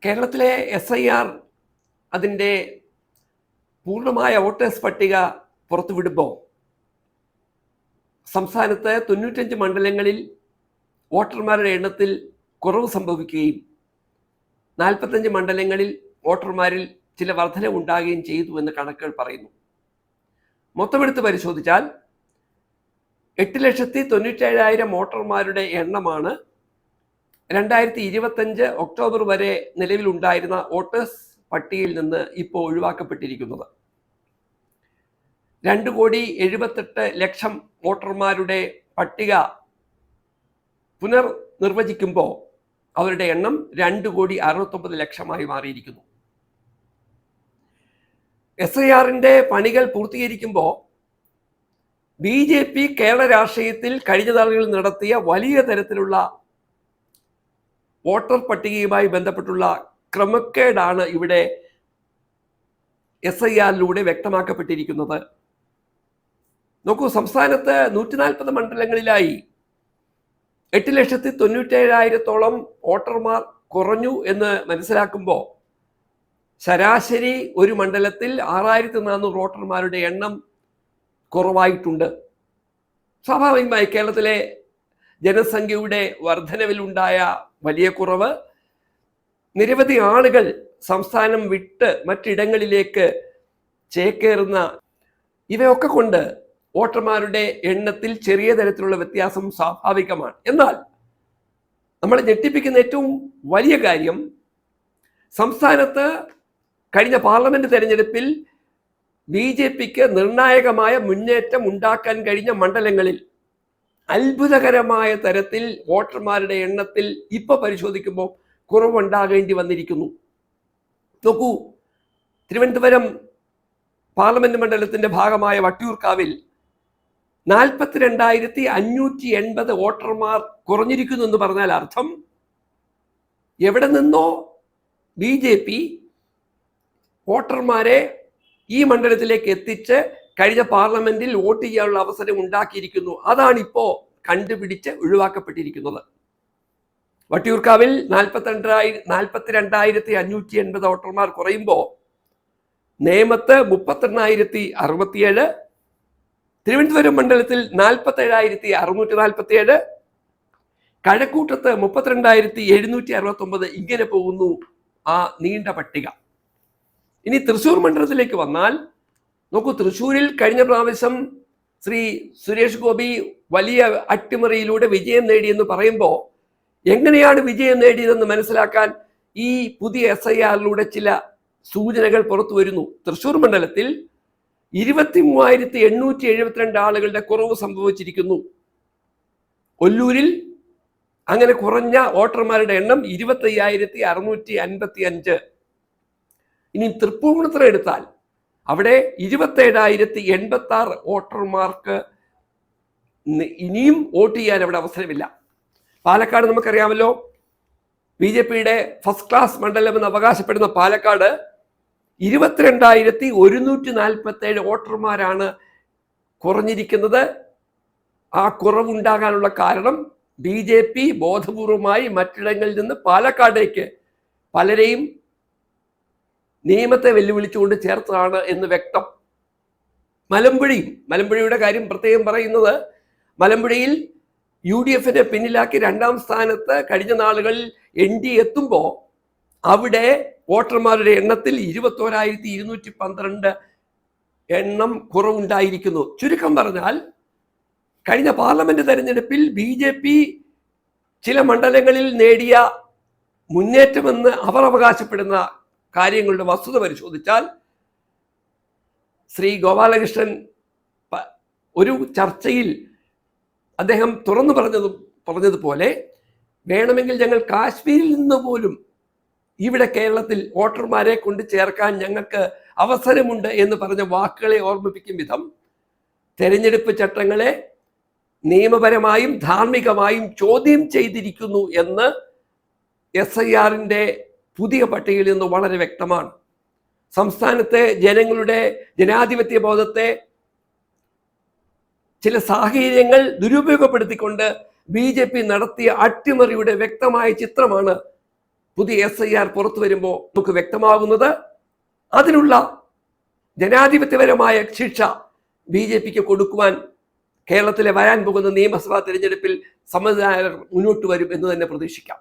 കേരളത്തിലെ SIR അതിൻ്റെ പൂർണ്ണമായ വോട്ടേഴ്സ് പട്ടിക പുറത്തുവിടുമ്പോൾ സംസ്ഥാനത്ത് 95 മണ്ഡലങ്ങളിൽ വോട്ടർമാരുടെ എണ്ണത്തിൽ കുറവ് സംഭവിക്കുകയും 45 മണ്ഡലങ്ങളിൽ വോട്ടർമാരിൽ ചില വർധനവുണ്ടാകുകയും ചെയ്തു എന്ന് കണക്കുകൾ പറയുന്നു. മൊത്തമെടുത്ത് പരിശോധിച്ചാൽ 8,97,000 വോട്ടർമാരുടെ എണ്ണമാണ് 2025 ഒക്ടോബർ വരെ നിലവിലുണ്ടായിരുന്ന വോട്ടേഴ്സ് പട്ടികയിൽ നിന്ന് ഇപ്പോൾ ഒഴിവാക്കപ്പെട്ടിരിക്കുന്നത്. 2,78,00,000 വോട്ടർമാരുടെ പട്ടിക പുനർനിർവചിക്കുമ്പോൾ അവരുടെ എണ്ണം 2,69,00,000 മാറിയിരിക്കുന്നു. SIRന്റെ പണികൾ പൂർത്തീകരിക്കുമ്പോൾ BJP കേരള രാഷ്ട്രീയത്തിൽ കഴിഞ്ഞ നാളുകളിൽ നടത്തിയ വലിയ തരത്തിലുള്ള വോട്ടർ പട്ടികയുമായി ബന്ധപ്പെട്ടുള്ള ക്രമക്കേടാണ് ഇവിടെ SIRലൂടെ വ്യക്തമാക്കപ്പെട്ടിരിക്കുന്നത്. നോക്കൂ, സംസ്ഥാനത്ത് 140 മണ്ഡലങ്ങളിലായി 8,97,000 വോട്ടർമാർ കുറഞ്ഞു എന്ന് മനസ്സിലാക്കുമ്പോൾ ശരാശരി ഒരു മണ്ഡലത്തിൽ 6,400 വോട്ടർമാരുടെ എണ്ണം കുറവായിട്ടുണ്ട്. സ്വാഭാവികമായി കേരളത്തിലെ ജനസംഖ്യയുടെ വർധനവിലുണ്ടായ വലിയ കുറവ്, നിരവധി ആളുകൾ സംസ്ഥാനം വിട്ട് മറ്റിടങ്ങളിലേക്ക് ചേക്കേറുന്ന ഇവയൊക്കെ കൊണ്ട് വോട്ടർമാരുടെ എണ്ണത്തിൽ ചെറിയ തരത്തിലുള്ള വ്യത്യാസം സ്വാഭാവികമാണ്. എന്നാൽ നമ്മളെ ഞെട്ടിപ്പിക്കുന്ന ഏറ്റവും വലിയ കാര്യം, സംസ്ഥാനത്ത് കഴിഞ്ഞ പാർലമെന്റ് തെരഞ്ഞെടുപ്പിൽ BJPക്ക് നിർണായകമായ മുന്നേറ്റം ഉണ്ടാക്കാൻ കഴിഞ്ഞ മണ്ഡലങ്ങളിൽ അത്ഭുതകരമായ തരത്തിൽ വോട്ടർമാരുടെ എണ്ണത്തിൽ ഇപ്പൊ പരിശോധിക്കുമ്പോൾ കുറവുണ്ടാകേണ്ടി വന്നിരിക്കുന്നു. നോക്കൂ, തിരുവനന്തപുരം പാർലമെന്റ് മണ്ഡലത്തിന്റെ ഭാഗമായ വട്ടിയൂർക്കാവിൽ 42,580 വോട്ടർമാർ കുറഞ്ഞിരിക്കുന്നു എന്ന് പറഞ്ഞാൽ അർത്ഥം എവിടെ നിന്നോ BJP വോട്ടർമാരെ ഈ മണ്ഡലത്തിലേക്ക് എത്തിച്ച് കഴിഞ്ഞ പാർലമെന്റിൽ വോട്ട് ചെയ്യാനുള്ള അവസരം ഉണ്ടാക്കിയിരിക്കുന്നു. അതാണിപ്പോ കണ്ടുപിടിച്ച് ഒഴിവാക്കപ്പെട്ടിരിക്കുന്നത്. വട്ടിയൂർക്കാവിൽ 42,580 വോട്ടർമാർ കുറയുമ്പോൾ നേമത്ത് 38,067, തിരുവനന്തപുരം മണ്ഡലത്തിൽ 47,647, കഴക്കൂട്ടത്ത് 32,769. ഇങ്ങനെ പോകുന്നു ആ നീണ്ട പട്ടിക. ഇനി തൃശ്ശൂർ മണ്ഡലത്തിലേക്ക് വന്നാൽ നോക്കൂ, തൃശ്ശൂരിൽ കഴിഞ്ഞ പ്രാവശ്യം ശ്രീ സുരേഷ് ഗോപി വലിയ അട്ടിമറിയിലൂടെ വിജയം നേടിയെന്ന് പറയുമ്പോൾ എങ്ങനെയാണ് വിജയം നേടിയതെന്ന് മനസ്സിലാക്കാൻ ഈ പുതിയ SIRലൂടെ ചില സൂചനകൾ പുറത്തു വരുന്നു. തൃശ്ശൂർ മണ്ഡലത്തിൽ 23,872 ആളുകളുടെ കുറവ് സംഭവിച്ചിരിക്കുന്നു. ഒല്ലൂരിൽ അങ്ങനെ കുറഞ്ഞ വോട്ടർമാരുടെ എണ്ണം 25,655. ഇനി തൃപ്പൂണിത്തുറ എടുത്താൽ അവിടെ 27,086 വോട്ടർമാർക്ക് ഇനിയും വോട്ട് ചെയ്യാൻ അവിടെ അവസരമില്ല. പാലക്കാട് നമുക്കറിയാമല്ലോ, BJPയുടെ ഫസ്റ്റ് ക്ലാസ് മണ്ഡലം എന്ന് അവകാശപ്പെടുന്ന പാലക്കാട് 22,147 വോട്ടർമാരാണ് കുറഞ്ഞിരിക്കുന്നത്. ആ കുറവുണ്ടാകാനുള്ള കാരണം BJP ബോധപൂർവമായി മറ്റിടങ്ങളിൽ നിന്ന് പാലക്കാടേക്ക് പലരെയും നിയമത്തെ വെല്ലുവിളിച്ചുകൊണ്ട് ചേർത്തതാണ് എന്ന് വ്യക്തം. മലമ്പുഴയുടെ കാര്യം പ്രത്യേകം പറയുന്നത്, മലമ്പുഴയിൽ UDFനെ പിന്നിലാക്കി 2ാം സ്ഥാനത്ത് കഴിഞ്ഞ നാളുകളിൽ ND എത്തുമ്പോൾ അവിടെ വോട്ടർമാരുടെ എണ്ണത്തിൽ 21,212 എണ്ണം കുറവുണ്ടായിരിക്കുന്നു. ചുരുക്കം പറഞ്ഞാൽ കഴിഞ്ഞ പാർലമെന്റ് തെരഞ്ഞെടുപ്പിൽ BJP ചില മണ്ഡലങ്ങളിൽ നേടിയ മുന്നേറ്റമെന്ന് അവർ അവകാശപ്പെടുന്ന കാര്യങ്ങളുടെ വസ്തുത പരിശോധിച്ചാൽ, ശ്രീ ഗോപാലകൃഷ്ണൻ ഒരു ചർച്ചയിൽ അദ്ദേഹം തുറന്നു പറഞ്ഞതുപോലെ വേണമെങ്കിൽ ഞങ്ങൾ കാശ്മീരിൽ നിന്ന് പോലും ഇവിടെ കേരളത്തിൽ വോട്ടർമാരെ കൊണ്ട് ചേർക്കാൻ ഞങ്ങൾക്ക് അവസരമുണ്ട് എന്ന് പറഞ്ഞ വാക്കുകളെ ഓർമ്മിപ്പിക്കും വിധം തെരഞ്ഞെടുപ്പ് ചട്ടങ്ങളെ നിയമപരമായും ധാർമ്മികമായും ചോദ്യം ചെയ്തിരിക്കുന്നു എന്ന് SIRന്റെ പുതിയ പട്ടികയിൽ നിന്ന് വളരെ വ്യക്തമാണ്. സംസ്ഥാനത്തെ ജനങ്ങളുടെ ജനാധിപത്യ ബോധത്തെ ചില സാഹചര്യങ്ങൾ ദുരുപയോഗപ്പെടുത്തിക്കൊണ്ട് BJP നടത്തിയ അട്ടിമറിയുടെ വ്യക്തമായ ചിത്രമാണ് പുതിയ SIR പുറത്തു വരുമ്പോൾ നമുക്ക് വ്യക്തമാകുന്നത് അതിനുള്ള ജനാധിപത്യപരമായ ശിക്ഷ BJPക്ക് കൊടുക്കുവാൻ കേരളത്തിലെ വരാൻ പോകുന്ന നിയമസഭാ തെരഞ്ഞെടുപ്പിൽ സമ്മതിദായകർ മുന്നോട്ട് വരും എന്ന് തന്നെ പ്രതീക്ഷിക്കാം.